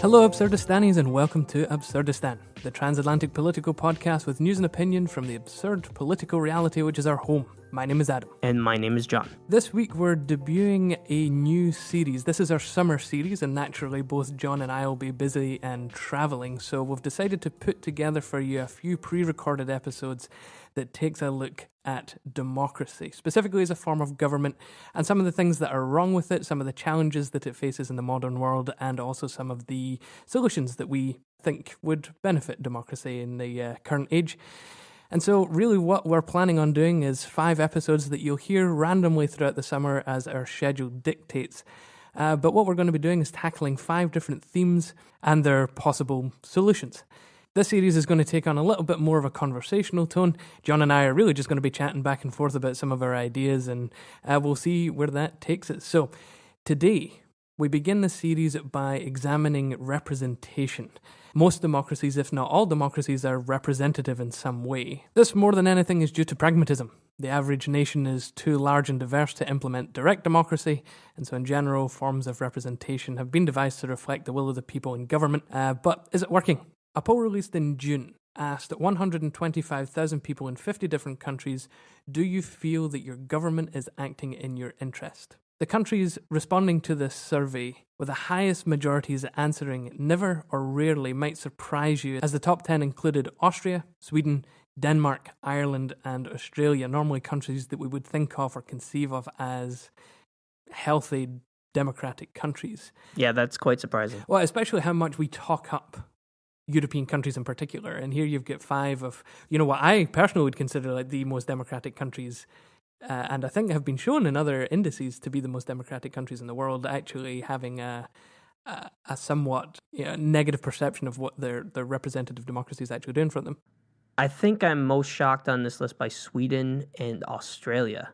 Hello, Absurdistanis, and welcome to Absurdistan, the transatlantic political podcast with news and opinion from the absurd political reality which is our home. My name is Adam. And my name is John. This week we're debuting a new series. This is our summer series, and naturally both John and I will be busy and travelling, so we've decided to put together for you a few pre-recorded episodes that takes a look at democracy, specifically as a form of government, and some of the things that are wrong with it, some of the challenges that it faces in the modern world, and also some of the solutions that we think would benefit democracy in the current age. And so really what we're planning on doing is 5 episodes that you'll hear randomly throughout the summer as our schedule dictates. But what we're going to be doing is tackling 5 different themes and their possible solutions. This series is going to take on a little bit more of a conversational tone. John and I are really just going to be chatting back and forth about some of our ideas, and we'll see where that takes us. So today, we begin the series by examining representation. Most democracies, if not all democracies, are representative in some way. This, more than anything, is due to pragmatism. The average nation is too large and diverse to implement direct democracy, and so in general, forms of representation have been devised to reflect the will of the people in government. But is it working? A poll released in June asked 125,000 people in 50 different countries, do you feel that your government is acting in your interest? The countries responding to this survey with the highest majorities answering never or rarely might surprise you, as the top 10 included Austria, Sweden, Denmark, Ireland and Australia, normally countries that we would think of or conceive of as healthy democratic countries. Yeah, that's quite surprising. Well, especially how much we talk up European countries in particular. And here you've got 5 of, what I personally would consider like the most democratic countries, and I think have been shown in other indices to be the most democratic countries in the world, actually having a somewhat negative perception of what their representative democracy is actually doing for them. I think I'm most shocked on this list by Sweden and Australia,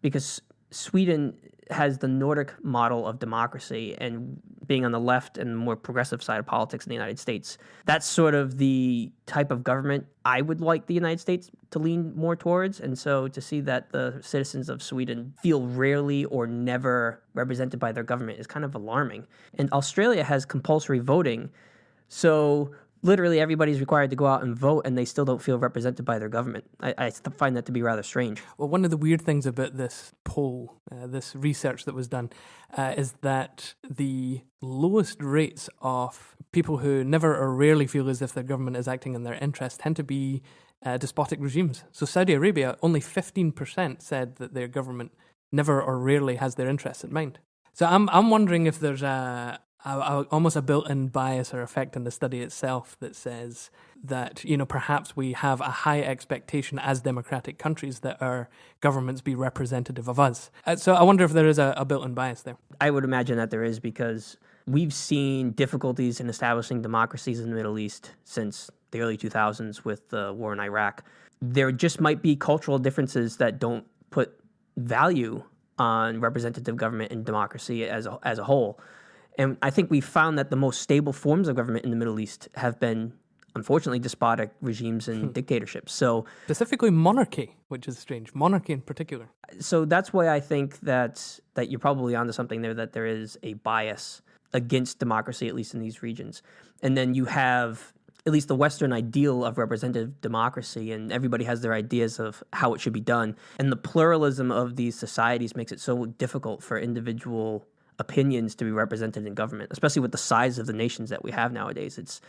because Sweden has the Nordic model of democracy, and being on the left and more progressive side of politics in the United States, that's sort of the type of government I would like the United States to lean more towards. And so to see that the citizens of Sweden feel rarely or never represented by their government is kind of alarming. And Australia has compulsory voting, so literally everybody's required to go out and vote, and they still don't feel represented by their government. I find that to be rather strange. Well, one of the weird things about this poll, this research that was done, is that the lowest rates of people who never or rarely feel as if their government is acting in their interest tend to be despotic regimes. So Saudi Arabia, only 15% said that their government never or rarely has their interests in mind. So I'm wondering if there's almost a built-in bias or effect in the study itself that says that, perhaps we have a high expectation as democratic countries that our governments be representative of us. So I wonder if there is a built-in bias there. I would imagine that there is, because we've seen difficulties in establishing democracies in the Middle East since the early 2000s with the war in Iraq. There just might be cultural differences that don't put value on representative government and democracy as a whole. And I think we found that the most stable forms of government in the Middle East have been, unfortunately, despotic regimes and dictatorships. So specifically monarchy, which is strange. Monarchy in particular. So that's why I think that you're probably onto something there, that there is a bias against democracy, at least in these regions. And then you have at least the Western ideal of representative democracy, and everybody has their ideas of how it should be done. And the pluralism of these societies makes it so difficult for individual opinions to be represented in government, especially with the size of the nations that we have nowadays.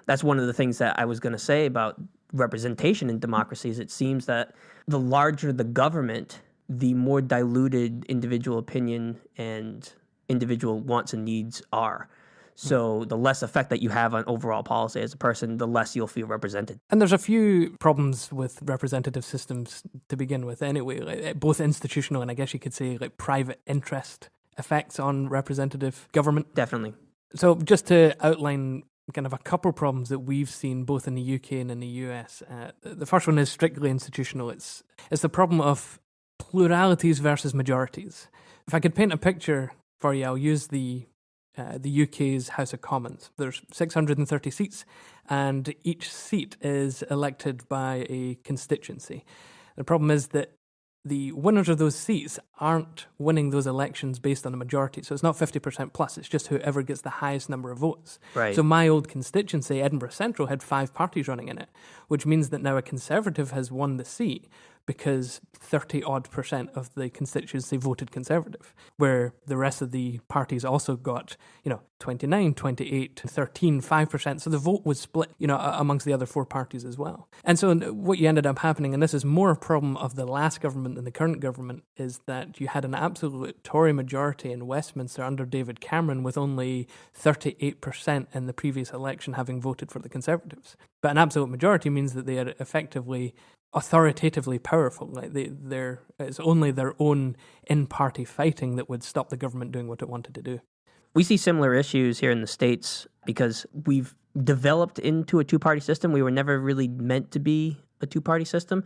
That's one of the things that I was going to say about representation in democracies. It seems that the larger the government, the more diluted individual opinion and individual wants and needs are. So the less effect that you have on overall policy as a person, the less you'll feel represented. And there's a few problems with representative systems to begin with anyway, like both institutional and I guess you could say like private interest effects on representative government. Definitely. So just to outline kind of a couple problems that we've seen both in the UK and in the US. The first one is strictly institutional. It's the problem of pluralities versus majorities. If I could paint a picture for you, I'll use the UK's House of Commons. There's 630 seats, and each seat is elected by a constituency. The problem is that the winners of those seats aren't winning those elections based on a majority. So it's not 50% plus, it's just whoever gets the highest number of votes. Right. So my old constituency, Edinburgh Central, had 5 parties running in it, which means that now a Conservative has won the seat because 30-odd% of the constituency voted Conservative, where the rest of the parties also got, 29, 28, 13, 5%. So the vote was split, amongst the other 4 parties as well. And so what you ended up happening, and this is more a problem of the last government than the current government, is that you had an absolute Tory majority in Westminster under David Cameron with only 38% in the previous election having voted for the Conservatives. But an absolute majority means that they are effectively authoritatively powerful. Like it's only their own in-party fighting that would stop the government doing what it wanted to do. We see similar issues here in the States because we've developed into a two-party system. We were never really meant to be a two-party system,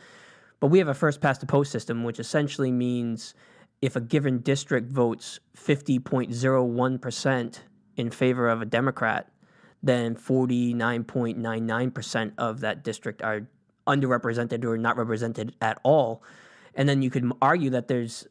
but we have a first-past-the-post system, which essentially means if a given district votes 50.01% in favor of a Democrat, then 49.99% of that district are underrepresented or not represented at all. And then you could argue that there's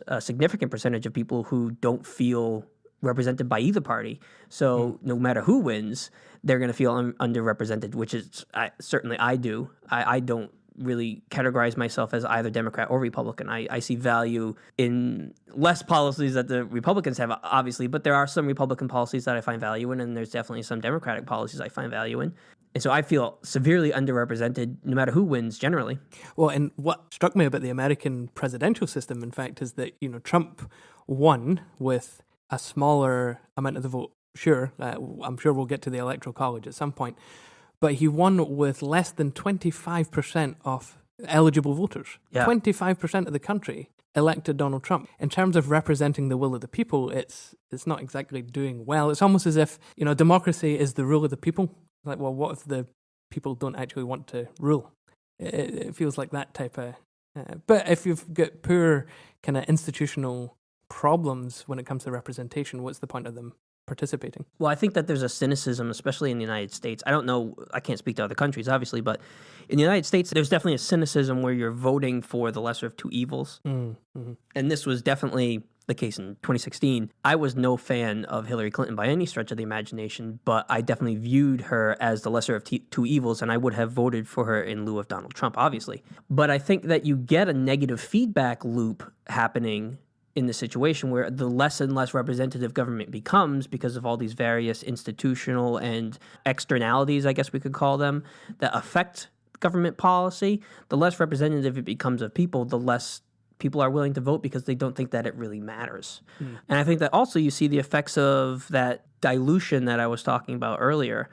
a significant percentage of people who don't feel represented by either party. So no matter who wins, they're going to feel underrepresented, which is certainly I do. I don't really categorize myself as either Democrat or Republican. I see value in less policies that the Republicans have, obviously, but there are some Republican policies that I find value in, and there's definitely some Democratic policies I find value in. And so I feel severely underrepresented no matter who wins generally. Well, and what struck me about the American presidential system, in fact, is that, Trump won with a smaller amount of the vote. Sure, I'm sure we'll get to the Electoral College at some point. But he won with less than 25% of eligible voters. Yeah. 25% of the country elected Donald Trump. In terms of representing the will of the people, it's not exactly doing well. It's almost as if, democracy is the rule of the people. Like, well, what if the people don't actually want to rule? It feels like that type of... but if you've got poor kind of institutional problems when it comes to representation, what's the point of them participating? Well, I think that there's a cynicism, especially in the United States. I don't know, I can't speak to other countries, obviously, but in the United States, there's definitely a cynicism where you're voting for the lesser of two evils. Mm-hmm. And this was definitely the case in 2016. I was no fan of Hillary Clinton by any stretch of the imagination, but I definitely viewed her as the lesser of two evils, and I would have voted for her in lieu of Donald Trump, obviously. But I think that you get a negative feedback loop happening in the situation where the less and less representative government becomes because of all these various institutional and externalities, I guess we could call them, that affect government policy. The less representative it becomes of people, the less people are willing to vote because they don't think that it really matters. And I think that also you see the effects of that dilution that I was talking about earlier,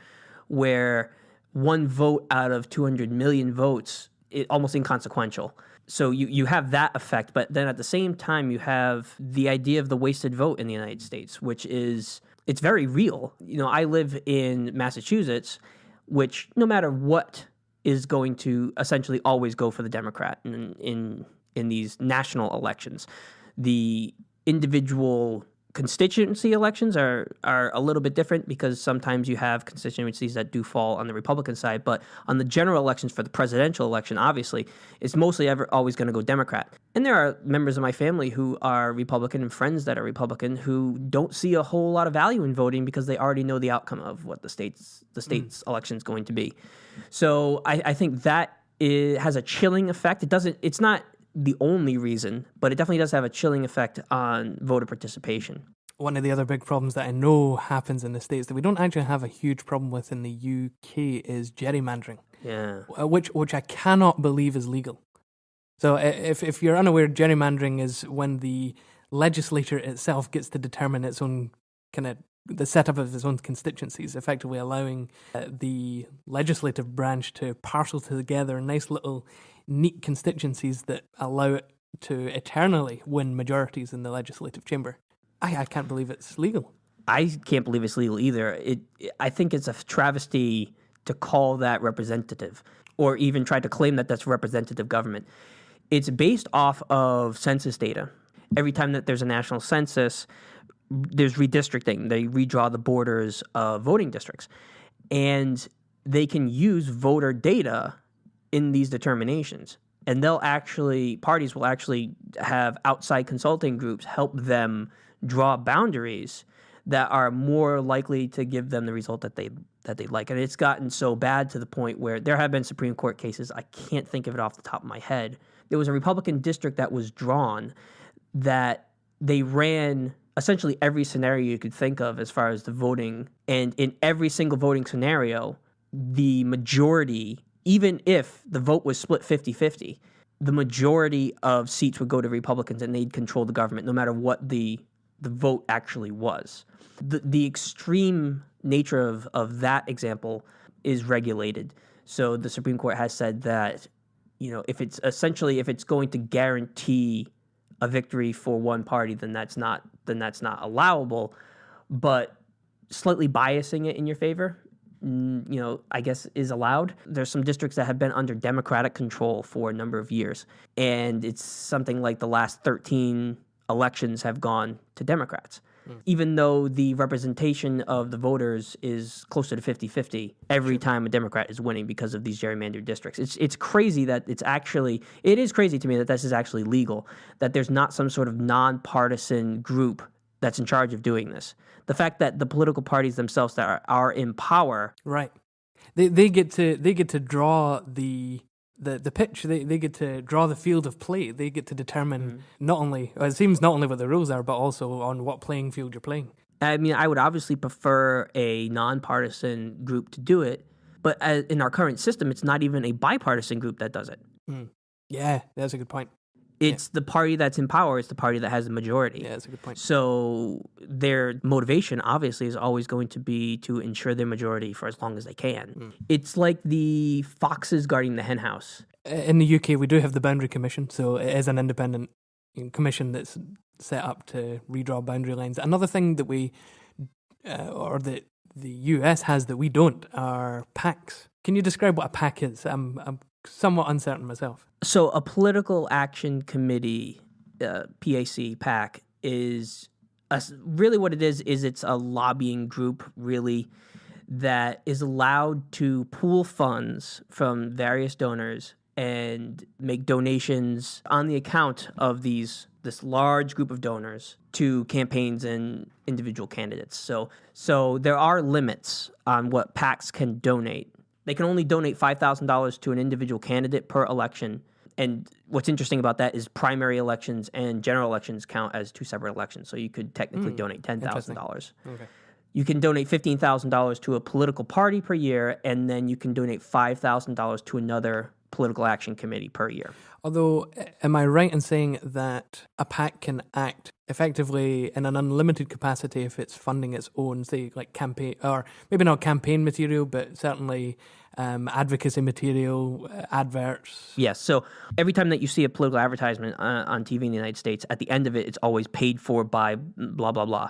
where one vote out of 200 million votes is almost inconsequential. So you have that effect, but then at the same time, you have the idea of the wasted vote in the United States, which is, it's very real. I live in Massachusetts, which no matter what is going to essentially always go for the Democrat in these national elections. The individual constituency elections are a little bit different because sometimes you have constituencies that do fall on the Republican side, but on the general elections for the presidential election, obviously, it's mostly always going to go Democrat. And there are members of my family who are Republican and friends that are Republican who don't see a whole lot of value in voting because they already know the outcome of what the state's election is going to be. So I think that has a chilling effect. It's not the only reason, but it definitely does have a chilling effect on voter participation. One of the other big problems that I know happens in the States that we don't actually have a huge problem with in the UK is gerrymandering. Yeah. Which I cannot believe is legal. So if you're unaware, gerrymandering is when the legislature itself gets to determine its own the setup of its own constituencies, effectively allowing the legislative branch to parcel together nice little neat constituencies that allow it to eternally win majorities in the legislative chamber. I can't believe it's legal. I can't believe it's legal either. I think it's a travesty to call that representative or even try to claim that that's representative government. It's based off of census data. Every time that there's a national census, there's redistricting. They redraw the borders of voting districts. And they can use voter data in these determinations. and parties will actually have outside consulting groups help them draw boundaries that are more likely to give them the result that they like. And it's gotten so bad to the point where there have been Supreme Court cases. I can't think of it off the top of my head. There was a Republican district that was drawn that they ran essentially every scenario you could think of as far as the voting. And in every single voting scenario, the majority, even if the vote was split 50-50, the majority of seats would go to Republicans and they'd control the government no matter what the vote actually was. The extreme nature of that example is regulated. So the Supreme Court has said that, if it's going to guarantee a victory for one party, then that's not allowable. But slightly biasing it in your favor, I guess is allowed. There's some districts that have been under Democratic control for a number of years, and it's something like the last 13 elections have gone to Democrats. Even though the representation of the voters is closer to 50-50 every time a Democrat is winning because of these gerrymandered districts. It's crazy that it is crazy to me that this is actually legal, that there's not some sort of nonpartisan group that's in charge of doing this. The fact that the political parties themselves that are in power, right, they get to draw the pitch. They get to draw the field of play. They get to determine not only what the rules are, but also on what playing field you're playing. I mean, I would obviously prefer a nonpartisan group to do it, but in our current system, it's not even a bipartisan group that does it. Yeah, that's a good point. It's the party that's in power. It's the party that has the majority. Yeah, that's a good point. So their motivation, obviously, is always going to be to ensure their majority for as long as they can. It's like the foxes guarding the hen house. In the UK, we do have the Boundary Commission, so it is an independent commission that's set up to redraw boundary lines. Another thing that the US has that we don't are PACs. Can you describe what a PAC is? I'm somewhat uncertain myself. So a political action committee, PAC, is really what it is it's a lobbying group, really, that is allowed to pool funds from various donors and make donations on the account of this large group of donors to campaigns and individual candidates. So there are limits on what PACs can donate. They can only donate $5,000 to an individual candidate per election. And what's interesting about that is primary elections and general elections count as two separate elections. So you could technically donate $10,000. Okay. You can donate $15,000 to a political party per year, and then you can donate $5,000 to another political action committee per year. Although, am I right in saying that a PAC can act effectively in an unlimited capacity if it's funding its own, say, like campaign, or maybe not campaign material, but certainly advocacy material, adverts? Yes. So every time that you see a political advertisement on TV in the United States, at the end of it, it's always paid for by blah, blah, blah.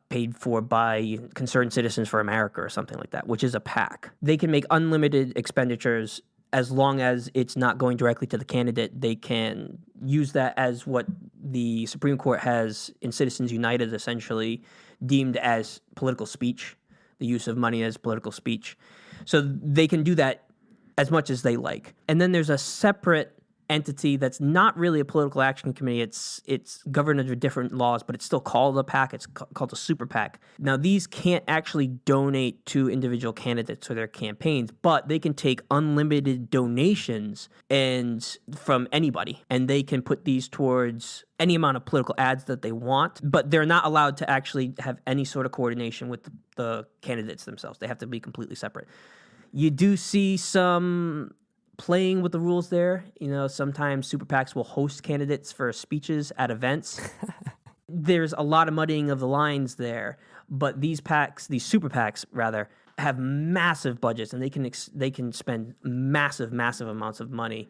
Paid for by Concerned Citizens for America or something like that, which is a PAC. They can make unlimited expenditures as long as it's not going directly to the candidate. They can use that as what the Supreme Court has in Citizens United essentially deemed as political speech, the use of money as political speech. So they can do that as much as they like. And then there's a separate entity that's not really a political action committee. It's governed under different laws, but it's still called a PAC. It's called a super PAC. Now, these can't actually donate to individual candidates or their campaigns, but they can take unlimited donations and from anybody, and they can put these towards any amount of political ads that they want, but they're not allowed to actually have any sort of coordination with the candidates themselves. They have to be completely separate. You do see some playing with the rules there. Sometimes super PACs will host candidates for speeches at events. There's a lot of muddying of the lines there, but these super PACs rather, have massive budgets, and they can spend massive amounts of money.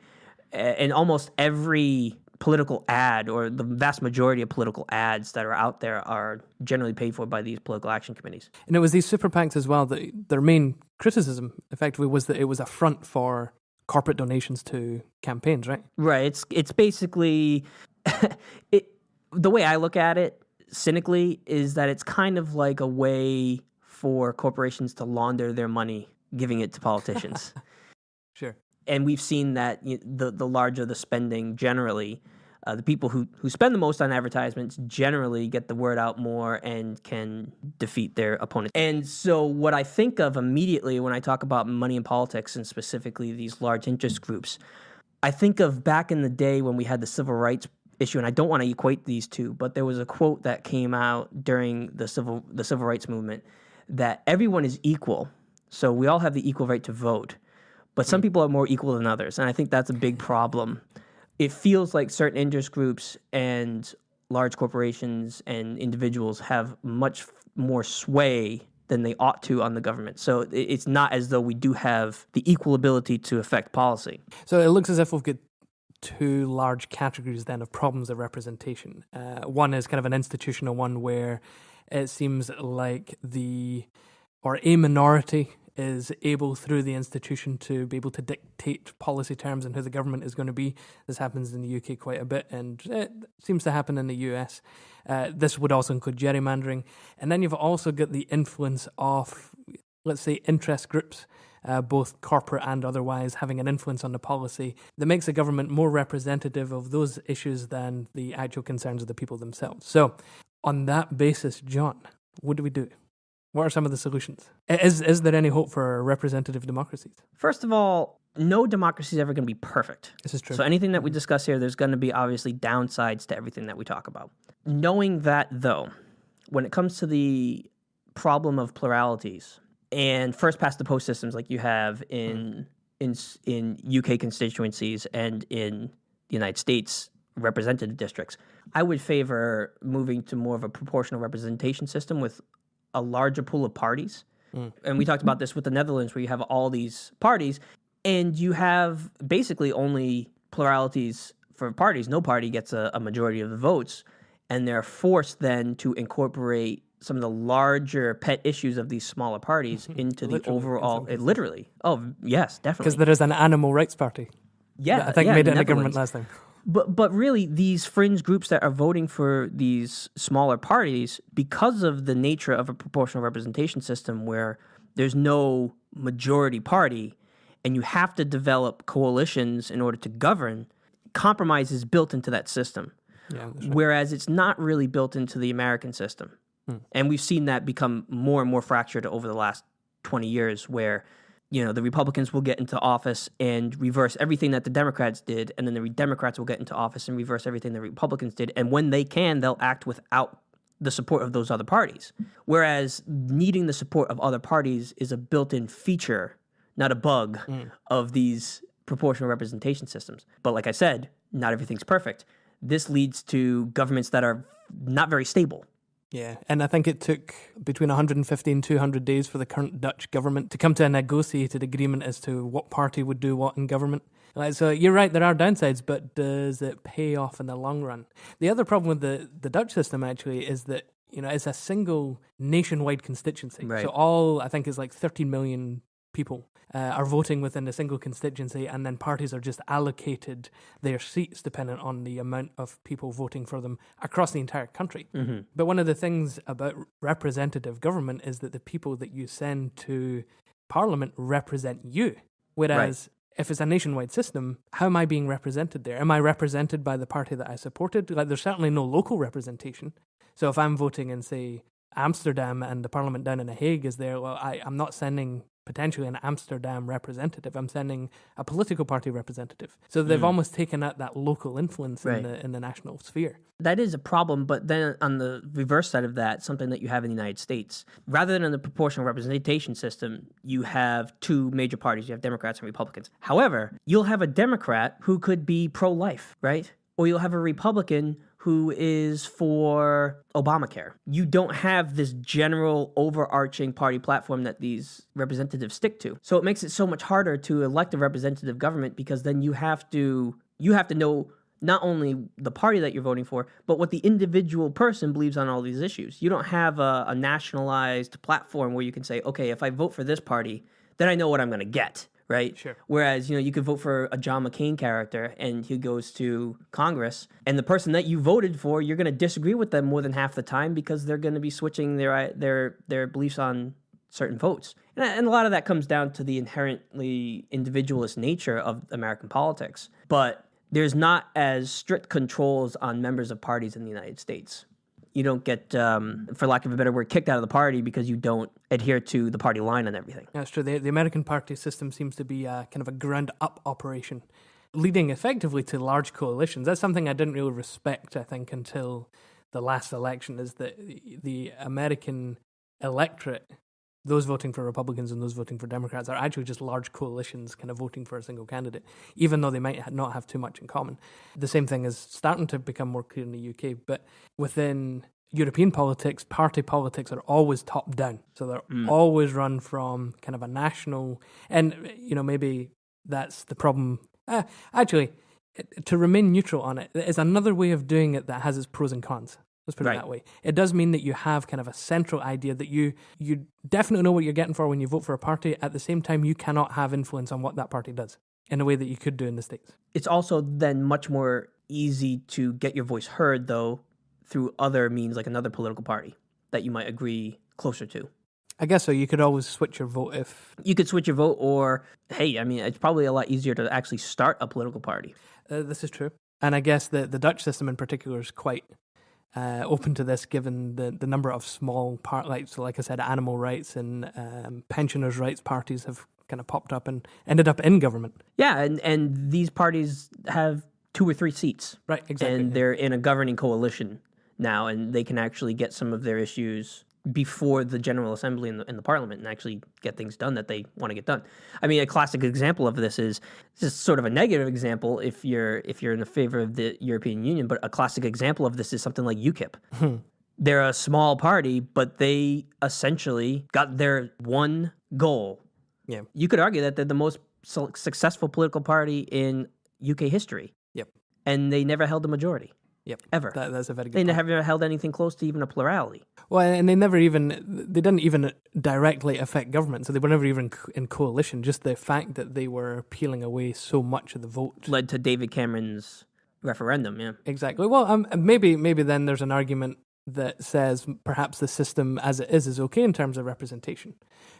And almost every political ad, or the vast majority of political ads that are out there, are generally paid for by these political action committees. And it was these super PACs as well that their main criticism effectively was that it was a front for corporate donations to campaigns, right? Right. It's basically the way I look at it cynically is that it's kind of like a way for corporations to launder their money, giving it to politicians. Sure. And we've seen that the larger the spending generally, the people who spend the most on advertisements generally get the word out more and can defeat their opponents. And so what I think of immediately when I talk about money in politics and specifically these large interest groups, I think of back in the day when we had the civil rights issue, and I don't want to equate these two, but there was a quote that came out during the civil rights movement that everyone is equal. So we all have the equal right to vote, but some people are more equal than others. And I think that's a big problem. It feels like certain interest groups and large corporations and individuals have much more sway than they ought to on the government. So it's not as though we do have the equal ability to affect policy. So it looks as if we've got two large categories then of problems of representation. One is kind of an institutional one where it seems like a minority is able through the institution to be able to dictate policy terms and who the government is going to be. This happens in the UK quite a bit, and it seems to happen in the US. This would also include gerrymandering. And then you've also got the influence of, let's say, interest groups, both corporate and otherwise, having an influence on the policy that makes the government more representative of those issues than the actual concerns of the people themselves. So on that basis, John, what do we do? What are some of the solutions? Is there any hope for representative democracies? First of all, no democracy is ever going to be perfect. This is true. So anything that we discuss here, there's going to be obviously downsides to everything that we talk about. Knowing that, though, when it comes to the problem of pluralities and first past the post systems like you have in UK constituencies and in the United States representative districts, I would favor moving to more of a proportional representation system with a larger pool of parties. And we talked about this with the Netherlands, where you have all these parties, and you have basically only pluralities for parties. No party gets a majority of the votes, and they're forced then to incorporate some of the larger pet issues of these smaller parties into the overall... Literally. Oh, yes, definitely. Because there is an animal rights party. Yeah, I think made it in the government last time. But really, these fringe groups that are voting for these smaller parties, because of the nature of a proportional representation system where there's no majority party and you have to develop coalitions in order to govern, compromise is built into that system. Yeah, that's right. Whereas it's not really built into the American system. And we've seen that become more and more fractured over the last 20 years where the Republicans will get into office and reverse everything that the Democrats did, and then the Democrats will get into office and reverse everything the Republicans did. And when they can, they'll act without the support of those other parties. Whereas needing the support of other parties is a built-in feature, not a bug, of these proportional representation systems. But like I said, not everything's perfect. This leads to governments that are not very stable. Yeah, and I think it took between 150 and 200 days for the current Dutch government to come to a negotiated agreement as to what party would do what in government. So you're right, there are downsides, but does it pay off in the long run? The other problem with the Dutch system, actually, is that it's a single nationwide constituency. Right. So I think it's like 13 million people are voting within a single constituency, and then parties are just allocated their seats dependent on the amount of people voting for them across the entire country. Mm-hmm. But one of the things about representative government is that the people that you send to Parliament represent you. Whereas if it's a nationwide system, how am I being represented there? Am I represented by the party that I supported? Like, there's certainly no local representation. So if I'm voting in, say, Amsterdam and the Parliament down in The Hague is there, well, I'm not sending potentially an Amsterdam representative. I'm sending a political party representative. So they've almost taken out that local influence in the national sphere. That is a problem, but then on the reverse side of that, something that you have in the United States, rather than in the proportional representation system, you have two major parties. You have Democrats and Republicans. However, you'll have a Democrat who could be pro-life, right? Or you'll have a Republican who is for Obamacare. You don't have this general overarching party platform that these representatives stick to. So it makes it so much harder to elect a representative government, because then you have to know not only the party that you're voting for, but what the individual person believes on all these issues. You don't have a nationalized platform where you can say, okay, if I vote for this party, then I know what I'm going to get. Right? Sure. Whereas, you could vote for a John McCain character and he goes to Congress, and the person that you voted for, you're going to disagree with them more than half the time because they're going to be switching their beliefs on certain votes. And a lot of that comes down to the inherently individualist nature of American politics. But there's not as strict controls on members of parties in the United States. You don't get, for lack of a better word, kicked out of the party because you don't adhere to the party line on everything. That's true. The American party system seems to be kind of a ground-up operation, leading effectively to large coalitions. That's something I didn't really respect, I think, until the last election, is that the American electorate, those voting for Republicans and those voting for Democrats, are actually just large coalitions kind of voting for a single candidate, even though they might not have too much in common. The same thing is starting to become more clear in the UK, but within European politics, party politics are always top-down. So they're always run from kind of a national, and, maybe that's the problem. Actually, to remain neutral on it is another way of doing it that has its pros and cons. Let's put it that way. It does mean that you have kind of a central idea that you definitely know what you're getting for when you vote for a party. At the same time, you cannot have influence on what that party does in a way that you could do in the States. It's also then much more easy to get your voice heard, though, through other means, like another political party that you might agree closer to. I guess so. You could always switch your vote if... You could switch your vote, or, hey, it's probably a lot easier to actually start a political party. This is true. And I guess the Dutch system in particular is quite open to this, given the number of small parties. So like I said, animal rights and pensioners' rights parties have kind of popped up and ended up in government. Yeah, and these parties have 2 or 3 seats. Right, exactly. And they're in a governing coalition now, and they can actually get some of their issues before the General Assembly in the Parliament and actually get things done that they want to get done. I mean, a classic example of this is sort of a negative example if you're in the favor of the European Union, but a classic example of this is something like UKIP. They're a small party, but they essentially got their one goal. Yeah. You could argue that they're the most successful political party in UK history. Yep. And they never held a majority. Yep. Ever. That's a very good They point. never held anything close to even a plurality. Well, and they didn't even directly affect government, so they were never even in coalition. Just the fact that they were peeling away so much of the vote Led to David Cameron's referendum, yeah. Exactly. Well, maybe then there's an argument that says perhaps the system as it is okay in terms of representation,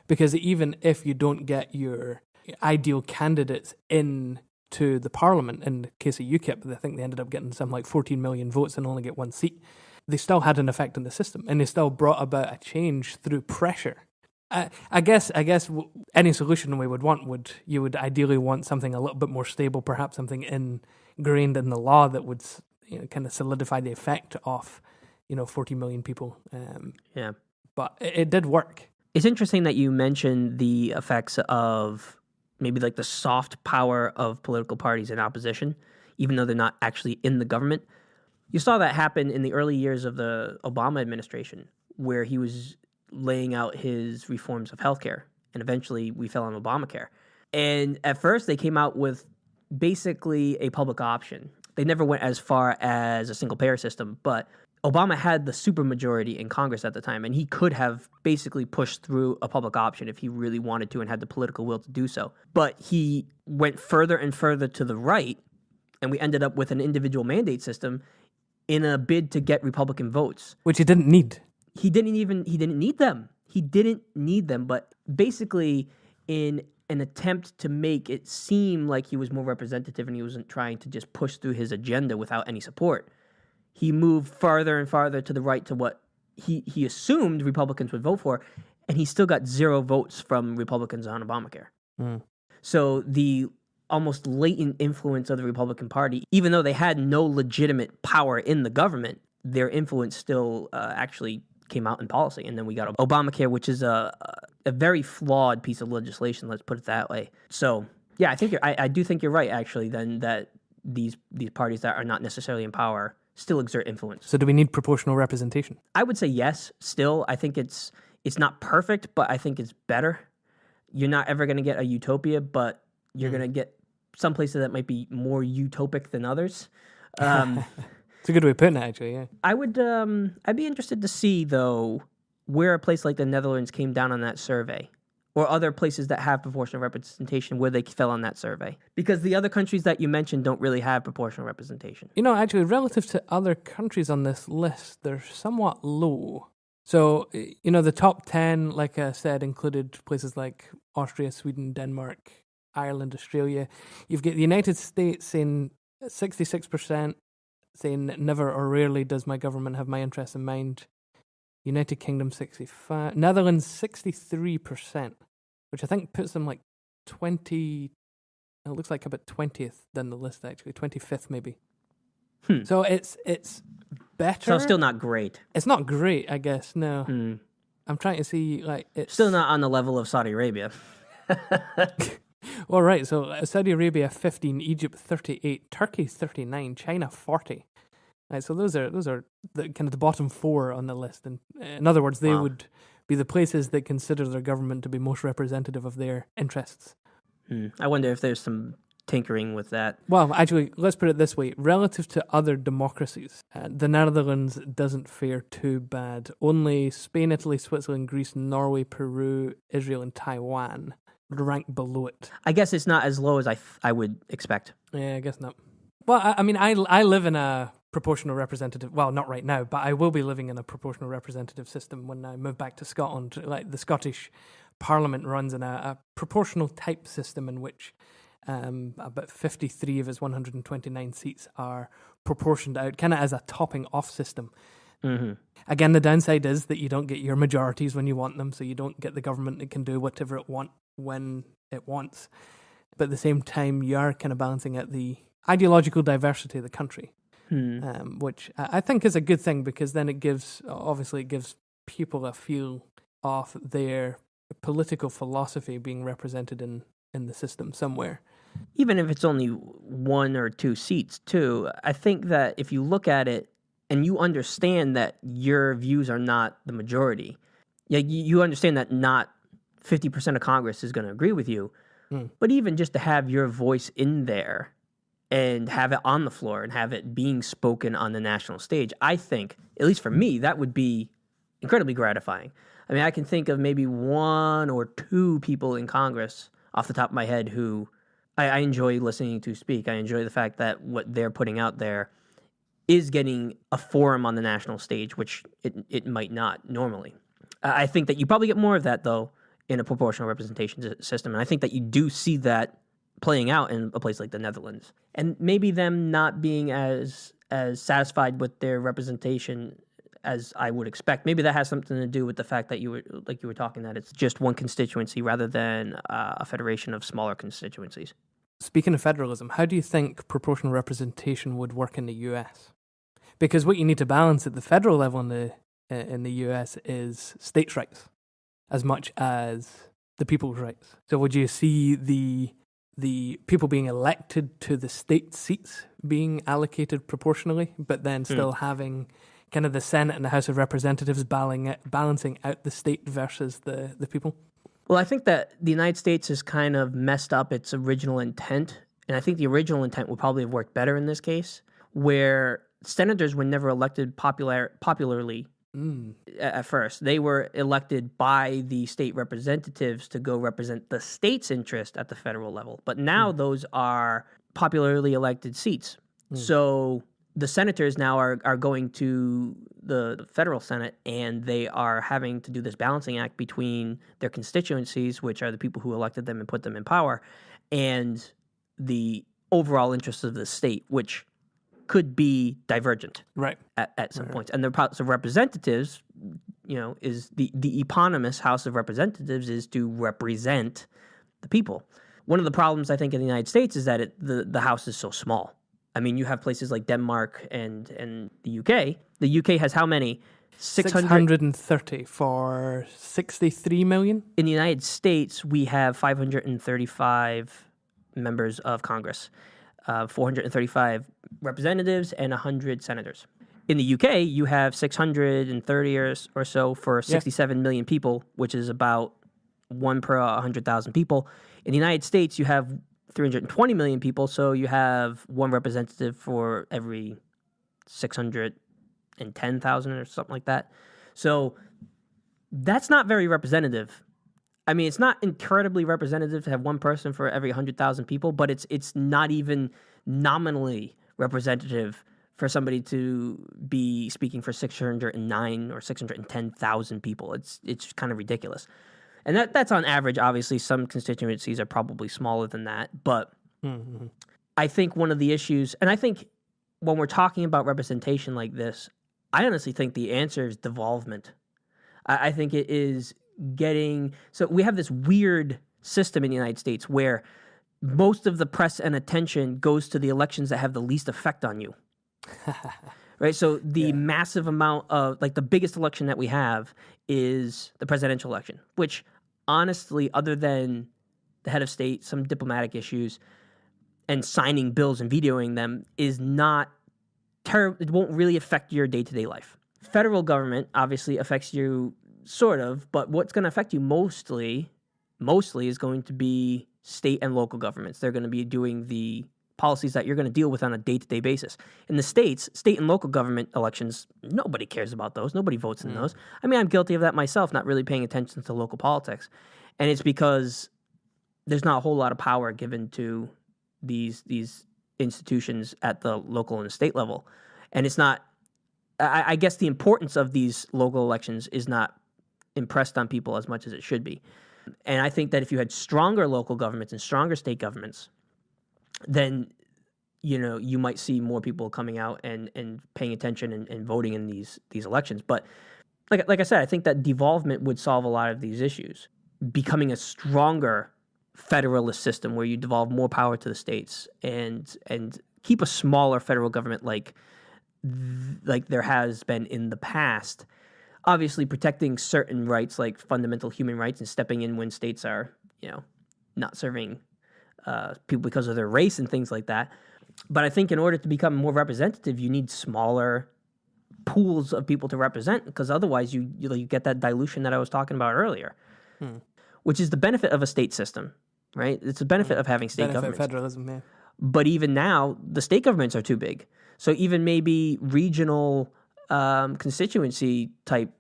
because even if you don't get your ideal candidates in to the parliament, in the case of UKIP, I think they ended up getting some like 14 million votes and only get 1 seat. They still had an effect on the system, and they still brought about a change through pressure. I guess any solution we would want you would ideally want something a little bit more stable, perhaps something ingrained in the law that would kind of solidify the effect of 40 million people. Yeah. But it did work. It's interesting that you mentioned the effects of maybe like the soft power of political parties in opposition, even though they're not actually in the government. You saw that happen in the early years of the Obama administration, where he was laying out his reforms of healthcare, and eventually we fell on Obamacare. And at first they came out with basically a public option. They never went as far as a single-payer system, but Obama had the supermajority in Congress at the time, and he could have basically pushed through a public option if he really wanted to and had the political will to do so. But he went further and further to the right, and we ended up with an individual mandate system in a bid to get Republican votes. Which he didn't need. He didn't need them. He didn't need them, but basically in an attempt to make it seem like he was more representative and he wasn't trying to just push through his agenda without any support, he moved farther and farther to the right to what he assumed Republicans would vote for, and he still got 0 votes from Republicans on Obamacare. So the almost latent influence of the Republican Party, even though they had no legitimate power in the government, their influence still actually came out in policy. And then we got Obamacare, which is a very flawed piece of legislation, let's put it that way. So, yeah, I do think you're right, actually, then that these parties that are not necessarily in power still exert influence. So do we need proportional representation? I would say yes, still. I think it's not perfect, but I think it's better. You're not ever going to get a utopia, but you're going to get some places that might be more utopic than others. It's a good way of putting it, actually, yeah. I'd be interested to see, though, where a place like the Netherlands came down on that survey, or other places that have proportional representation, where they fell on that survey. Because the other countries that you mentioned don't really have proportional representation. Actually, relative to other countries on this list, they're somewhat low. So, the top 10, like I said, included places like Austria, Sweden, Denmark, Ireland, Australia. You've got the United States saying 66%, saying never or rarely does my government have my interests in mind. United Kingdom 65%, Netherlands 63%, which I think puts them like 20. It looks like about 20th than the list actually, 25th maybe. So it's better. So still not great. It's not great, I guess. No, I'm trying to see like it's Still not on the level of Saudi Arabia. All right, so Saudi Arabia 15, Egypt 38, Turkey 39, China 40. Right, so those are the kind of the bottom four on the list, and in other words, they would be the places that consider their government to be most representative of their interests. I wonder if there's some tinkering with that. Well, actually, let's put it this way: relative to other democracies, the Netherlands doesn't fare too bad. Only Spain, Italy, Switzerland, Greece, Norway, Peru, Israel, and Taiwan rank below it. I guess it's not as low as I would expect. Yeah, I guess not. Well, I mean, I live in a proportional representative. Well, not right now, but I will be living in a proportional representative system when I move back to Scotland. Like the Scottish Parliament runs in a proportional type system in which about 53 of its 129 seats are proportioned out, kind of as a topping off system. Again, the downside is that you don't get your majorities when you want them, so you don't get the government that can do whatever it wants when it wants. But at the same time, you are kind of balancing out the ideological diversity of the country, which I think is a good thing, because then it gives people a feel of their political philosophy being represented in the system somewhere. Even if it's only 1 or 2 seats, too, I think that if you look at it and you understand that your views are not the majority, you understand that not 50% of Congress is going to agree with you, but even just to have your voice in there and have it on the floor and have it being spoken on the national stage, I think, at least for me, that would be incredibly gratifying. I mean, I can think of maybe 1 or 2 people in Congress off the top of my head who I enjoy listening to speak. I enjoy the fact that what they're putting out there is getting a forum on the national stage, which it might not normally. I think that you probably get more of that, though, in a proportional representation system. And I think that you do see that playing out in a place like the Netherlands. And maybe them not being as satisfied with their representation as I would expect. Maybe that has something to do with the fact that you were talking, that it's just one constituency rather than a federation of smaller constituencies. Speaking of federalism, how do you think proportional representation would work in the US? Because what you need to balance at the federal level in the US is states' rights as much as the people's rights. So would you see the people being elected to the state seats being allocated proportionally, but then still having kind of the Senate and the House of Representatives balancing out the state versus the people? Well, I think that the United States has kind of messed up its original intent, and I think the original intent would probably have worked better in this case, where senators were never elected popularly at first. They were elected by the state representatives to go represent the state's interest at the federal level, but now those are popularly elected seats. So the senators now are going to the federal Senate, and they are having to do this balancing act between their constituencies, which are the people who elected them and put them in power, and the overall interests of the state, which could be divergent at some points. And the House of Representatives, is the eponymous House of Representatives is to represent the people. One of the problems, I think, in the United States is that the House is so small. I mean, you have places like Denmark and the UK. The UK has how many? 630 for 63 million? In the United States, we have 535 members of Congress, 435 representatives, and 100 senators. In the UK, you have 630 or so for 67 million people, which is about 1 per 100,000 people. In the United States, you have 320 million people, so you have 1 representative for every 610,000 or something like that. So that's not very representative. I mean, it's not incredibly representative to have 1 person for every 100,000 people, but it's not even nominally representative for somebody to be speaking for 609 or 610,000 people. It's kind of ridiculous. And that's on average. Obviously, some constituencies are probably smaller than that. But I think one of the issues, and I think when we're talking about representation like this, I honestly think the answer is devolvement. I think it is so we have this weird system in the United States where most of the press and attention goes to the elections that have the least effect on you. Right? So the massive amount of, like, the biggest election that we have is the presidential election, which honestly, other than the head of state, some diplomatic issues, and signing bills and vetoing them, is not terrible. It won't really affect your day-to-day life. Federal government obviously affects you sort of, but what's going to affect you mostly is going to be state and local governments. They're going to be doing the policies that you're going to deal with on a day-to-day basis. In the states, state and local government elections, nobody cares about those. Nobody votes in those. I mean, I'm guilty of that myself, not really paying attention to local politics. And it's because there's not a whole lot of power given to these institutions at the local and state level. And it's not, I guess the importance of these local elections is not impressed on people as much as it should be. And I think that if you had stronger local governments and stronger state governments, then, you might see more people coming out and paying attention and voting in these elections. But like I said, I think that devolvement would solve a lot of these issues. Becoming a stronger federalist system where you devolve more power to the states and keep a smaller federal government like there has been in the past. Obviously protecting certain rights like fundamental human rights and stepping in when states are, not serving people because of their race and things like that. But I think in order to become more representative, you need smaller pools of people to represent, because otherwise you get that dilution that I was talking about earlier, which is the benefit of a state system, right? It's a benefit of having state governments. Federalism, yeah. But even now, the state governments are too big. So even maybe regional constituency type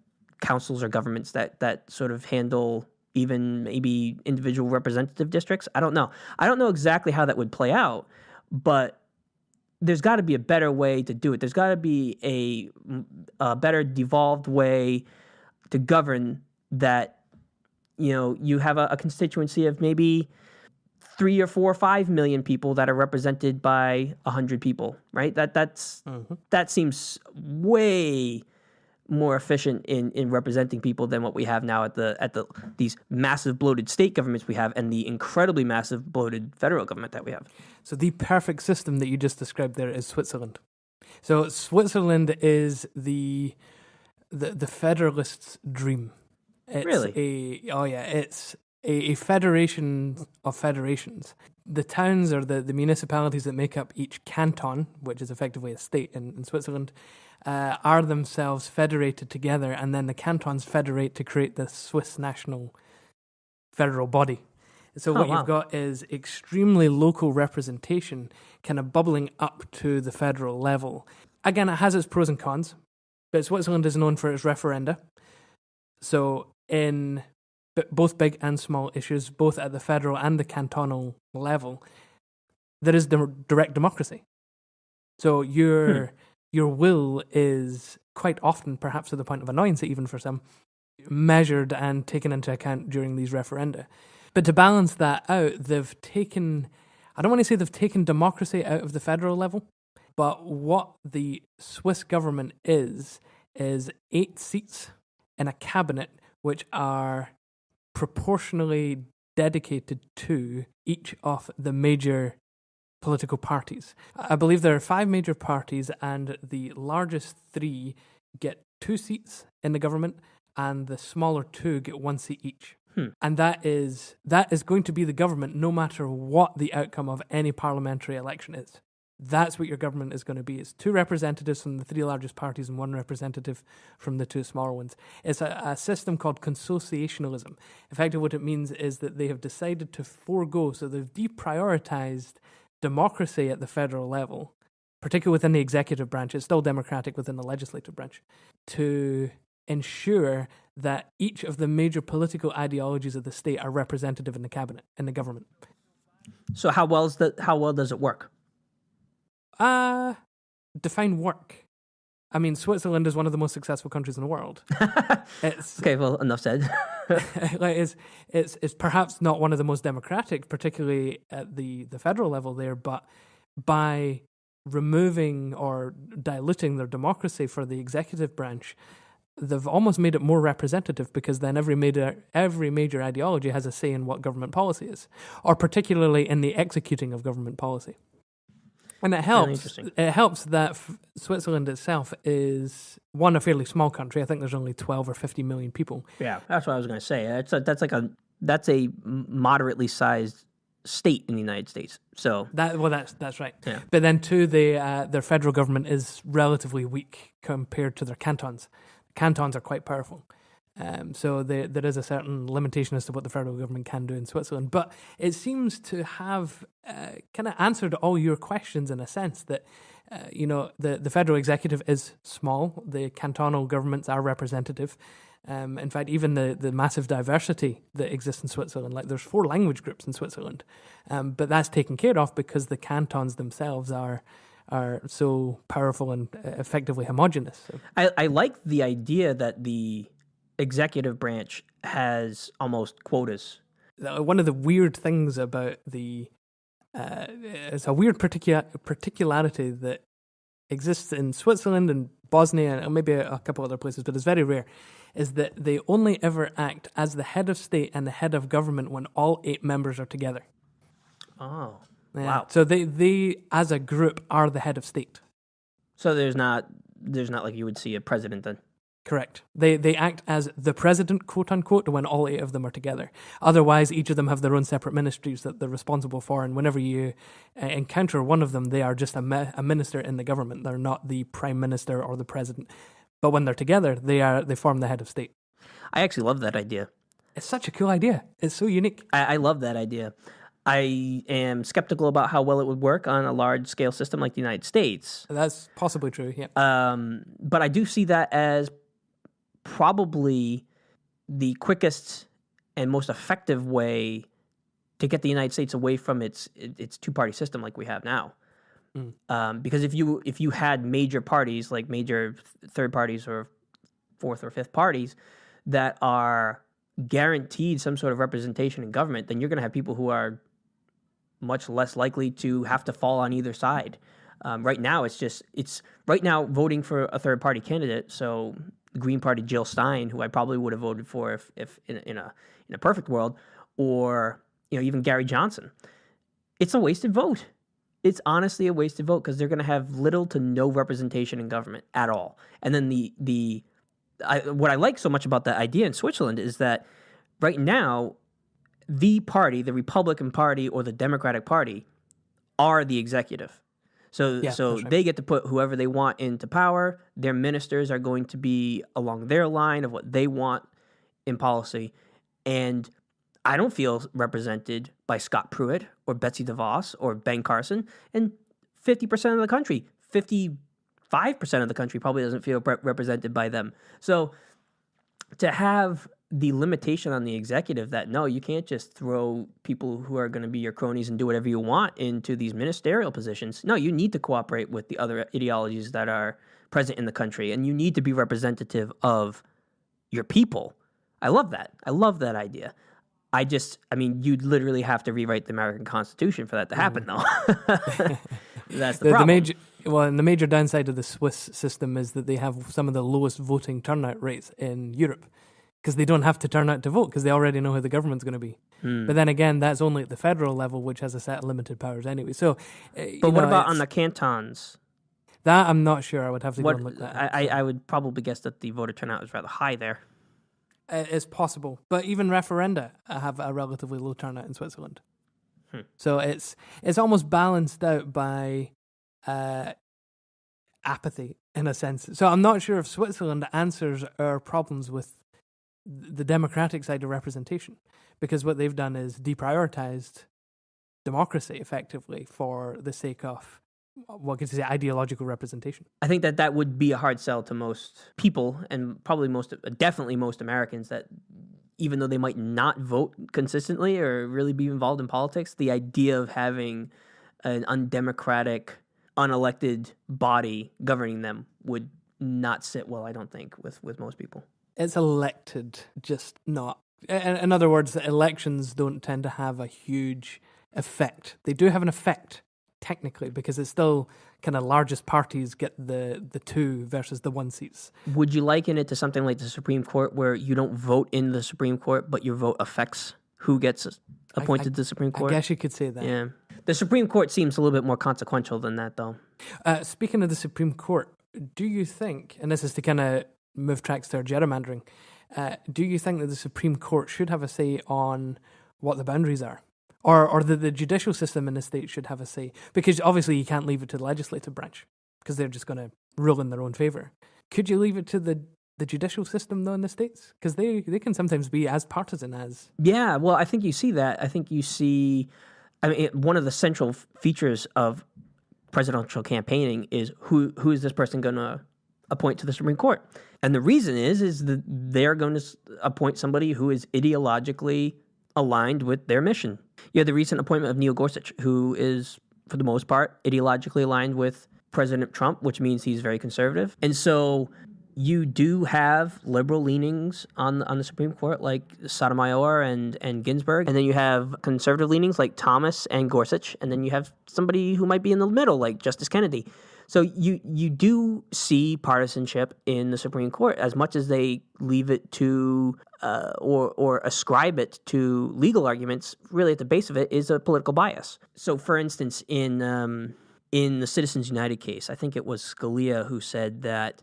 councils or governments that sort of handle even maybe individual representative districts. I don't know. I don't know exactly how that would play out, but there's got to be a better way to do it. There's got to be a better devolved way to govern that, you have a constituency of maybe 3 or 4 or 5 million people that are represented by 100 people, right? That seems way more efficient in representing people than what we have now at these massive bloated state governments we have and the incredibly massive bloated federal government that we have. So the perfect system that you just described there is Switzerland. So Switzerland is the federalist's dream. It's Really? It's a federation of federations. The towns or the municipalities that make up each canton, which is effectively a state in Switzerland, are themselves federated together, and then the cantons federate to create the Swiss national federal body. So what you've got is extremely local representation kind of bubbling up to the federal level. Again, it has its pros and cons, but Switzerland is known for its referenda. So in both big and small issues, both at the federal and the cantonal level, there is direct democracy. So your will is quite often, perhaps to the point of annoyance even for some, measured and taken into account during these referenda. But to balance that out, I don't want to say they've taken democracy out of the federal level, but what the Swiss government is 8 seats in a cabinet which are proportionally dedicated to each of the major political parties. I believe there are 5 major parties, and the largest 3 get 2 seats in the government, and the smaller 2 get 1 seat each. And that is going to be the government no matter what the outcome of any parliamentary election is. That's what your government is going to be. It's 2 representatives from the 3 largest parties and 1 representative from the 2 smaller ones. It's a system called consociationalism. Effectively, what it means is that they have decided to forego, so they've deprioritized democracy at the federal level, particularly within the executive branch. It's still democratic within the legislative branch, to ensure that each of the major political ideologies of the state are representative in the cabinet, in the government. So how well does it work? define work. I mean, Switzerland is one of the most successful countries in the world. It's Okay, well, enough said. like it's perhaps not one of the most democratic, particularly at the federal level there, but by removing or diluting their democracy for the executive branch, they've almost made it more representative, because then every major ideology has a say in what government policy is, or particularly in the executing of government policy. And it helps. It helps that Switzerland itself is a fairly small country. I think there's only 12 or 50 million people. Yeah, that's what I was going to say. That's a moderately sized state in the United States. So that's right. Yeah. But then too, their federal government is relatively weak compared to their cantons. Cantons are quite powerful. So there is a certain limitation as to what the federal government can do in Switzerland. But it seems to have kind of answered all your questions in a sense that, the federal executive is small. The cantonal governments are representative. In fact, even the massive diversity that exists in Switzerland, like there's 4 language groups in Switzerland, but that's taken care of because the cantons themselves are so powerful and effectively homogenous. So. I like the idea that the executive branch has almost quotas. One of the weird things about it's a weird particularity that exists in Switzerland and Bosnia and maybe a couple other places, but it's very rare, is that they only ever act as the head of state and the head of government when all 8 members are together. Oh, yeah. Wow. So they as a group are the head of state. So there's not like you would see a president then. Correct. They act as the president, quote unquote, when all 8 of them are together. Otherwise, each of them have their own separate ministries that they're responsible for. And whenever you encounter one of them, they are just a minister in the government. They're not the prime minister or the president. But when they're together, they form the head of state. I actually love that idea. It's such a cool idea. It's so unique. I love that idea. I am skeptical about how well it would work on a large-scale system like the United States. That's possibly true, yeah. But I do see that as probably the quickest and most effective way to get the United States away from its 2-party system like we have now. Because if you had major parties, like major third parties or 4th or 5th parties that are guaranteed some sort of representation in government, then you're going to have people who are much less likely to have to fall on either side. Right now, right now voting for a third party candidate. So the Green Party, Jill Stein, who I probably would have voted for if in a perfect world, or even Gary Johnson. It's a wasted vote. It's honestly a wasted vote because they're going to have little to no representation in government at all. And then what I like so much about that idea in Switzerland is that right now, the party, the Republican Party or the Democratic Party, are the executive. So right. They get to put whoever they want into power. Their ministers are going to be along their line of what they want in policy. And I don't feel represented by Scott Pruitt or Betsy DeVos or Ben Carson. And 50% of the country, 55% of the country probably doesn't feel represented by them. So to have the limitation on the executive that, no, you can't just throw people who are going to be your cronies and do whatever you want into these ministerial positions. No, you need to cooperate with the other ideologies that are present in the country, and you need to be representative of your people. I love that. I love that idea. You'd literally have to rewrite the American Constitution for that to happen, though. That's the problem. The major downside of the Swiss system is that they have some of the lowest voting turnout rates in Europe, because they don't have to turn out to vote because they already know who the government's going to be. But then again, that's only at the federal level, which has a set of limited powers anyway. So, what about on the cantons? That I'm not sure. I would have to go and look that up. I would probably guess that the voter turnout is rather high there. It's possible, but even referenda have a relatively low turnout in Switzerland. So it's almost balanced out by apathy in a sense. So I'm not sure if Switzerland answers our problems with the democratic side of representation, because what they've done is deprioritized democracy effectively for the sake of ideological representation. I think that would be a hard sell to most people, and probably definitely most Americans, that even though they might not vote consistently or really be involved in politics, the idea of having an undemocratic unelected body governing them would not sit well, I don't think, with most people. It's elected, just not. In other words, elections don't tend to have a huge effect. They do have an effect, technically, because it's still kind of largest parties get the 2 versus the 1 seats. Would you liken it to something like the Supreme Court, where you don't vote in the Supreme Court, but your vote affects who gets appointed to the Supreme Court? I guess you could say that. Yeah. The Supreme Court seems a little bit more consequential than that, though. Speaking of the Supreme Court, do you think, and this is to kind of move tracks to our gerrymandering, do you think that the Supreme Court should have a say on what the boundaries are? Or that the judicial system in the state should have a say? Because obviously you can't leave it to the legislative branch, because they're just going to rule in their own favour. Could you leave it to the judicial system, though, in the States? Because they can sometimes be as partisan as... Yeah, well, I think you see that. I think you see... I mean, one of the central features of presidential campaigning is who is this person going to appoint to the Supreme Court? And the reason is that they're going to appoint somebody who is ideologically aligned with their mission. You had the recent appointment of Neil Gorsuch, who is, for the most part, ideologically aligned with President Trump, which means he's very conservative. And so you do have liberal leanings on the Supreme Court, like Sotomayor and Ginsburg. And then you have conservative leanings like Thomas and Gorsuch. And then you have somebody who might be in the middle, like Justice Kennedy. So you do see partisanship in the Supreme Court, as much as they leave it to or ascribe it to legal arguments. Really, at the base of it is a political bias. So, for instance, in the Citizens United case, I think it was Scalia who said that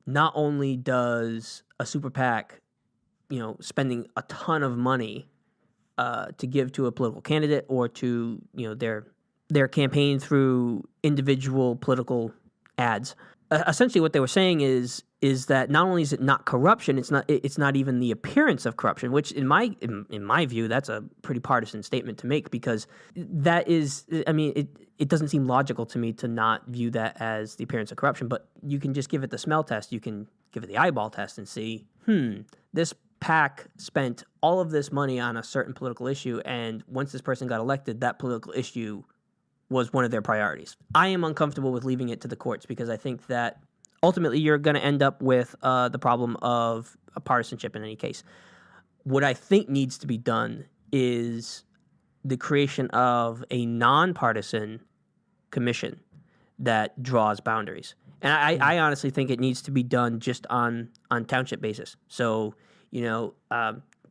not only does a super PAC, spending a ton of money to give to a political candidate or to their campaign through individual political ads. Essentially, what they were saying is that not only is it not corruption, it's not even the appearance of corruption. Which, in my view, that's a pretty partisan statement to make, because that is, I mean, it doesn't seem logical to me to not view that as the appearance of corruption. But you can just give it the smell test. You can give it the eyeball test and see, this PAC spent all of this money on a certain political issue, and once this person got elected, that political issue was one of their priorities. I am uncomfortable with leaving it to the courts, because I think that ultimately you're going to end up with the problem of a partisanship in any case. What I think needs to be done is the creation of a nonpartisan commission that draws boundaries. And I honestly think it needs to be done just on township basis. So,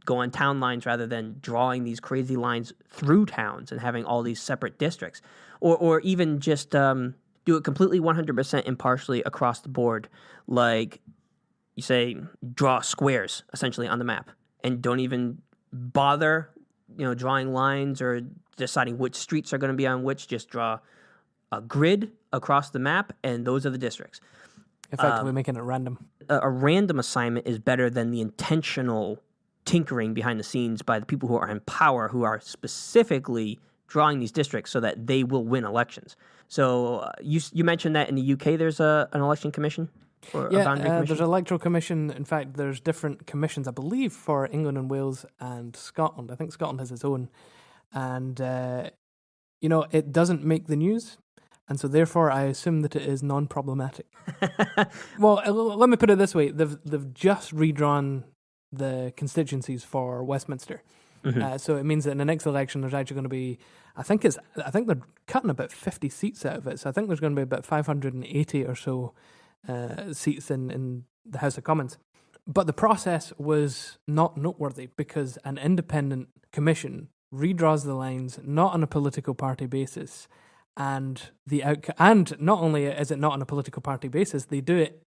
go on town lines rather than drawing these crazy lines through towns and having all these separate districts. Or even just do it completely 100% impartially across the board. Like, you say, draw squares, essentially, on the map. And don't even bother, drawing lines or deciding which streets are going to be on which. Just draw a grid across the map, and those are the districts. Effectively making it random. A random assignment is better than the intentional tinkering behind the scenes by the people who are in power, who are specifically drawing these districts so that they will win elections. So you mentioned that in the UK there's an election commission? Or a boundary commission? There's an electoral commission. In fact, there's different commissions, I believe, for England and Wales and Scotland. I think Scotland has its own. And, it doesn't make the news. And so, therefore, I assume that it is non-problematic. Well, let me put it this way. They've just redrawn the constituencies for Westminster. Mm-hmm. So it means that in the next election, there's actually going to be, I think they're cutting about 50 seats out of it. So I think there's going to be about 580 or so seats in the House of Commons. But the process was not noteworthy, because an independent commission redraws the lines not on a political party basis. And not only is it not on a political party basis, they do it,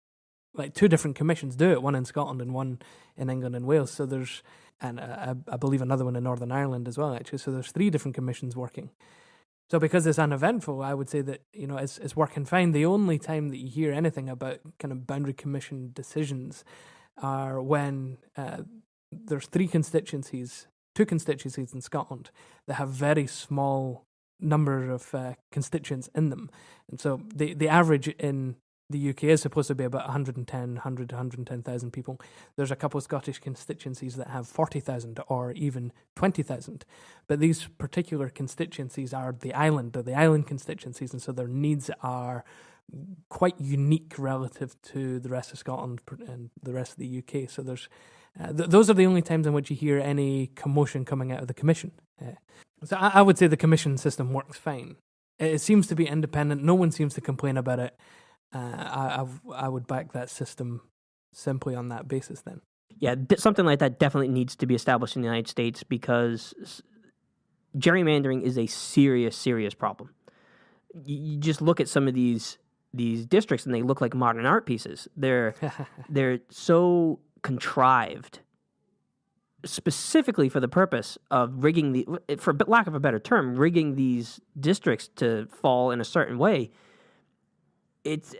like two different commissions do it, one in Scotland and one in England and Wales. So there's, and I believe another one in Northern Ireland as well, actually. So there's 3 different commissions working. So because it's uneventful, I would say that, it's working fine. The only time that you hear anything about kind of boundary commission decisions are when there's 2 constituencies in Scotland that have very small number of constituents in them. And so the average in the UK is supposed to be about 110,000 people. There's a couple of Scottish constituencies that have 40,000 or even 20,000. But these particular constituencies are the island constituencies, and so their needs are quite unique relative to the rest of Scotland and the rest of the UK. So there's those are the only times in which you hear any commotion coming out of the Commission. So I would say the Commission system works fine. It seems to be independent. No one seems to complain about it. I would back that system simply on that basis then. Yeah, something like that definitely needs to be established in the United States because gerrymandering is a serious, serious problem. You just look at some of these districts and they look like modern art pieces. They're so contrived specifically for the purpose of rigging for lack of a better term, rigging these districts to fall in a certain way. It's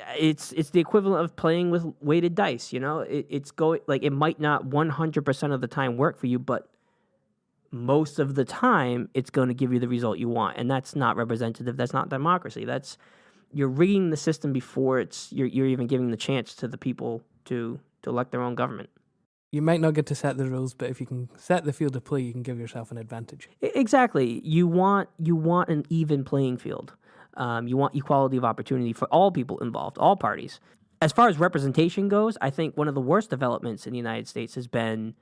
the equivalent of playing with weighted dice, you know? It's going like it might not 100% of the time work for you, but most of the time it's going to give you the result you want, and that's not representative. That's not democracy. You're rigging the system before you're even giving the chance to the people to elect their own government. You might not get to set the rules, but if you can set the field of play, you can give yourself an advantage. Exactly. You want an even playing field. You want equality of opportunity for all people involved, all parties. As far as representation goes, I think one of the worst developments in the United States has been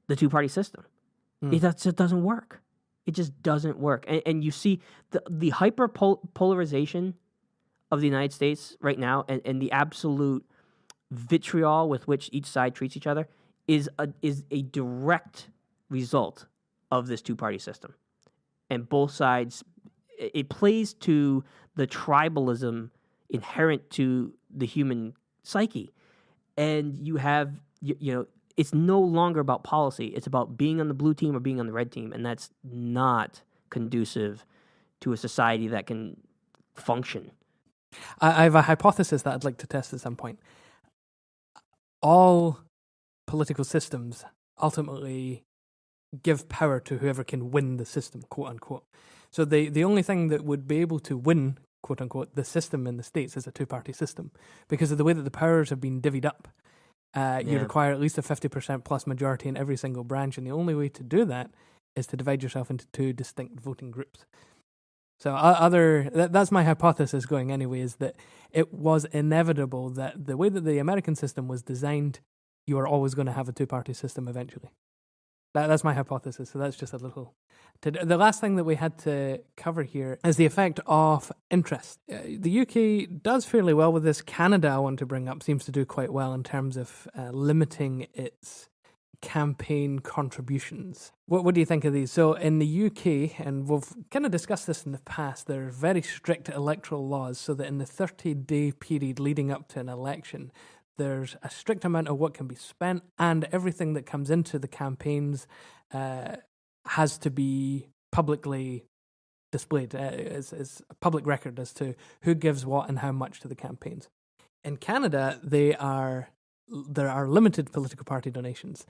the two-party system. It just doesn't work. It just doesn't work. And you see the hyper-polarization of the United States right now and the absolute vitriol with which each side treats each other is a direct result of this two-party system. And both sides, it plays to the tribalism inherent to the human psyche. And you have, it's no longer about policy. It's about being on the blue team or being on the red team. And that's not conducive to a society that can function. I have a hypothesis that I'd like to test at some point. All political systems ultimately give power to whoever can win the system, quote unquote. So the only thing that would be able to win, quote unquote, the system in the States is a two-party system because of the way that the powers have been divvied up. You require at least a 50% plus majority in every single branch, and the only way to do that is to divide yourself into two distinct voting groups. So that's my hypothesis going anyway, is that it was inevitable that the way that the American system was designed, you are always going to have a two-party system eventually. That's my hypothesis, so that's just a little... The last thing that we had to cover here is the effect of interest. The UK does fairly well with this. Canada, I want to bring up, seems to do quite well in terms of limiting its campaign contributions. What do you think of these? So in the UK, and we've kind of discussed this in the past, there are very strict electoral laws so that in the 30-day period leading up to an election, there's a strict amount of what can be spent, and everything that comes into the campaigns has to be publicly displayed. It's a public record as to who gives what and how much to the campaigns. In Canada, there are limited political party donations.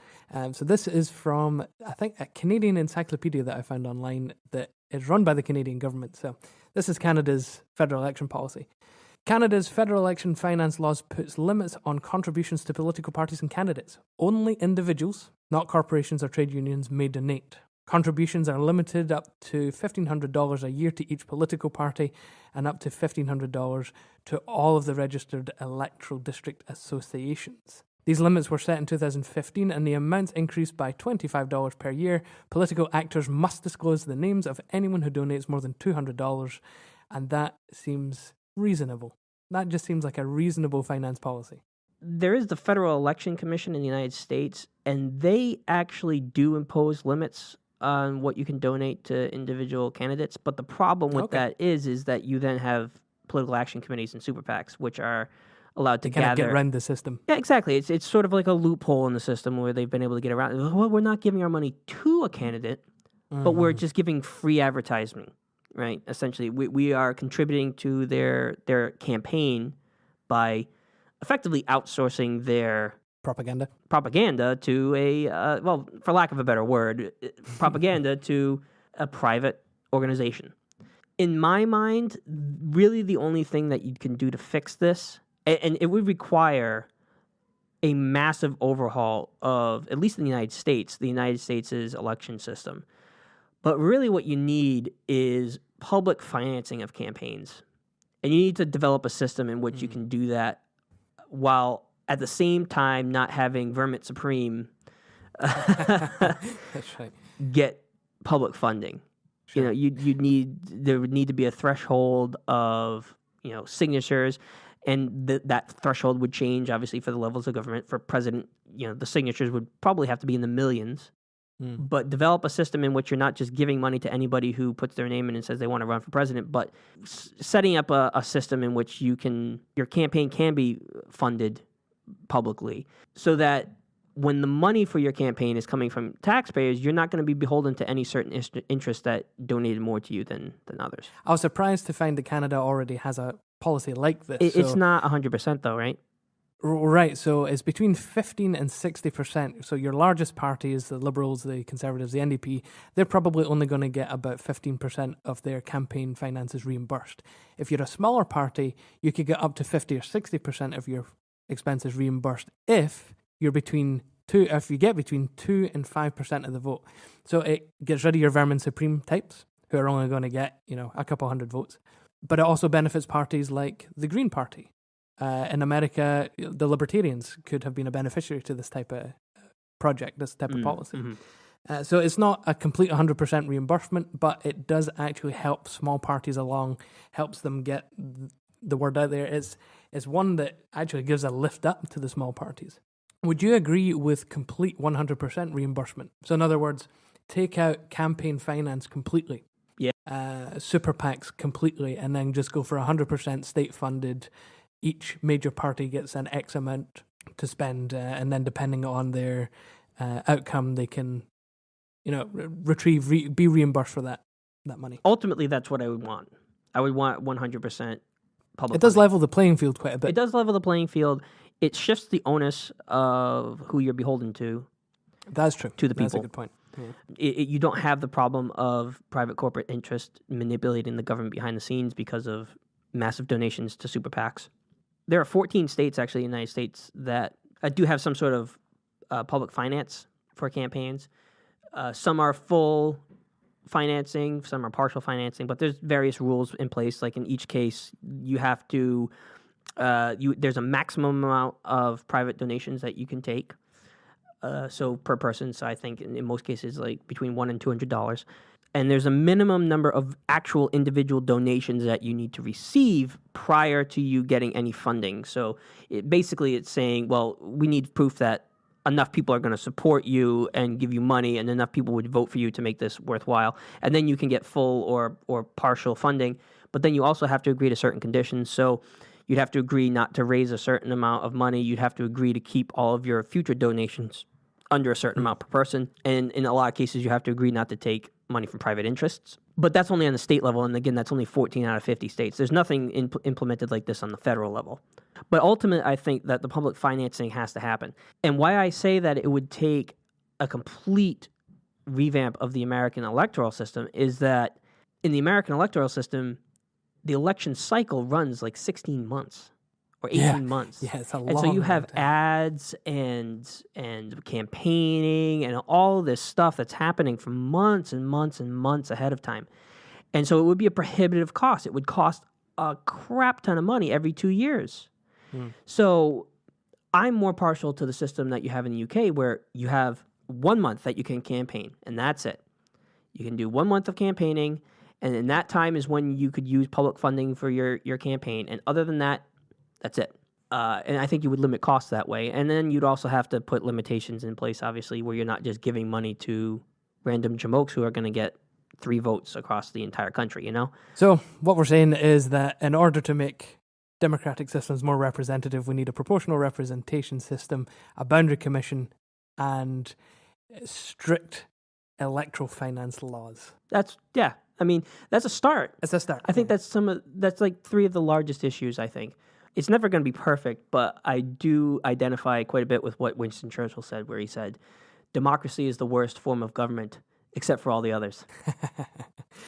So this is from, I think, a Canadian encyclopedia that I found online that is run by the Canadian government. So this is Canada's federal election policy. Canada's federal election finance laws puts limits on contributions to political parties and candidates. Only individuals, not corporations or trade unions, may donate. Contributions are limited up to $1,500 a year to each political party and up to $1,500 to all of the registered electoral district associations. These limits were set in 2015 and the amounts increased by $25 per year. Political actors must disclose the names of anyone who donates more than $200, and that seems reasonable. That just seems like a reasonable finance policy. There is the Federal Election Commission in the United States, and they actually do impose limits on what you can donate to individual candidates. But the problem with that is that you then have political action committees and super PACs, which are allowed to kind gather. Of get around the system. Yeah, exactly. It's sort of like a loophole in the system where they've been able to get around. Well, we're not giving our money to a candidate, but we're just giving free advertising. Right. Essentially, we are contributing to their campaign by effectively outsourcing their propaganda to a for lack of a better word, propaganda to a private organization. In my mind, really, the only thing that you can do to fix this And it would require a massive overhaul of, at least in the United States' election system. But really what you need is public financing of campaigns. And you need to develop a system in which you can do that while at the same time not having Vermont Supreme That's right. get public funding. Sure. There would need to be a threshold of, signatures, and that threshold would change obviously for the levels of government. For president, the signatures would probably have to be in the millions. But develop a system in which you're not just giving money to anybody who puts their name in and says they want to run for president, but setting up a system in which your campaign can be funded publicly, so that when the money for your campaign is coming from taxpayers, you're not going to be beholden to any certain interest that donated more to you than others. I was surprised to find that Canada already has a policy like this. It's not 100% though, right? Right, so it's between 15 and 60%. So your largest party is the Liberals, the Conservatives, the NDP. They're probably only going to get about 15% of their campaign finances reimbursed. If you're a smaller party, you could get up to 50 or 60% of your expenses reimbursed if you get between 2 and 5% of the vote. So it gets rid of your Vermont Supreme types, who are only going to get, a couple hundred votes. But it also benefits parties like the Green Party. In America, the Libertarians could have been a beneficiary to this type of project, this type of policy. So it's not a complete 100% reimbursement, but it does actually help small parties along, helps them get the word out there. It's one that actually gives a lift up to the small parties. Would you agree with complete 100% reimbursement? So in other words, take out campaign finance completely. Yeah. Super PACs completely, and then just go for 100% state-funded. Each major party gets an X amount to spend, and then depending on their outcome, they can, be reimbursed for that money. Ultimately, that's what I would want. I would want 100% public. It does level the playing field quite a bit. It does level the playing field. It shifts the onus of who you're beholden to. That's true. To the people. That's a good point. Yeah. You don't have the problem of private corporate interest manipulating the government behind the scenes because of massive donations to super PACs. There are 14 states, actually, in the United States that do have some sort of public finance for campaigns. Some are full financing, some are partial financing, but there's various rules in place. Like in each case, you have to, there's a maximum amount of private donations that you can take. So per person, so I think in most cases, like between $100 and $200. And there's a minimum number of actual individual donations that you need to receive prior to you getting any funding. So it's saying, well, we need proof that enough people are going to support you and give you money, and enough people would vote for you to make this worthwhile. And then you can get full or partial funding. But then you also have to agree to certain conditions. So you'd have to agree not to raise a certain amount of money. You'd have to agree to keep all of your future donations under a certain amount per person. And in a lot of cases, you have to agree not to take money from private interests. But that's only on the state level, and again, that's only 14 out of 50 states. There's nothing implemented like this on the federal level. But ultimately, I think that the public financing has to happen. And why I say that it would take a complete revamp of the American electoral system is that in the American electoral system, the election cycle runs like 16 months. Or 18 months. Yeah, it's a long And so you have time. ads and campaigning and all this stuff that's happening for months and months and months ahead of time. And so it would be a prohibitive cost. It would cost a crap ton of money every 2 years. So I'm more partial to the system that you have in the UK, where you have 1 month that you can campaign, and that's it. You can do 1 month of campaigning, and in that time is when you could use public funding for your campaign. And other than that, that's it. And I think you would limit costs that way. And then you'd also have to put limitations in place, obviously, where you're not just giving money to random jamokes who are going to get 3 votes across the entire country, So what we're saying is that in order to make democratic systems more representative, we need a proportional representation system, a boundary commission, and strict electoral finance laws. That's a start. It's a start. I think that's like 3 of the largest issues, I think. It's never going to be perfect, but I do identify quite a bit with what Winston Churchill said, where he said, democracy is the worst form of government, except for all the others.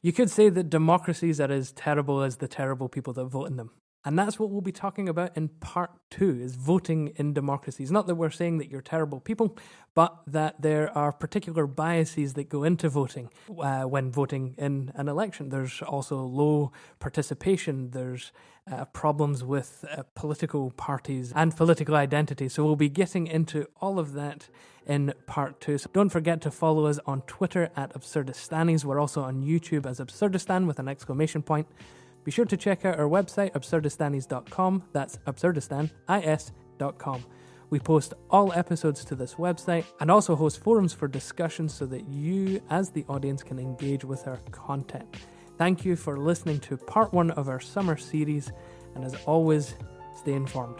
You could say that democracies are as terrible as the terrible people that vote in them. And that's what we'll be talking about in part 2, is voting in democracies. Not that we're saying that you're terrible people, but that there are particular biases that go into voting when voting in an election. There's also low participation. There's problems with political parties and political identity. So we'll be getting into all of that in part 2. So don't forget to follow us on Twitter at Absurdistanis. We're also on YouTube as Absurdistan with an exclamation point. Be sure to check out our website, absurdistanis.com. That's absurdistanis.com. We post all episodes to this website and also host forums for discussion so that you, as the audience, can engage with our content. Thank you for listening to part 1 of our summer series, and as always, stay informed.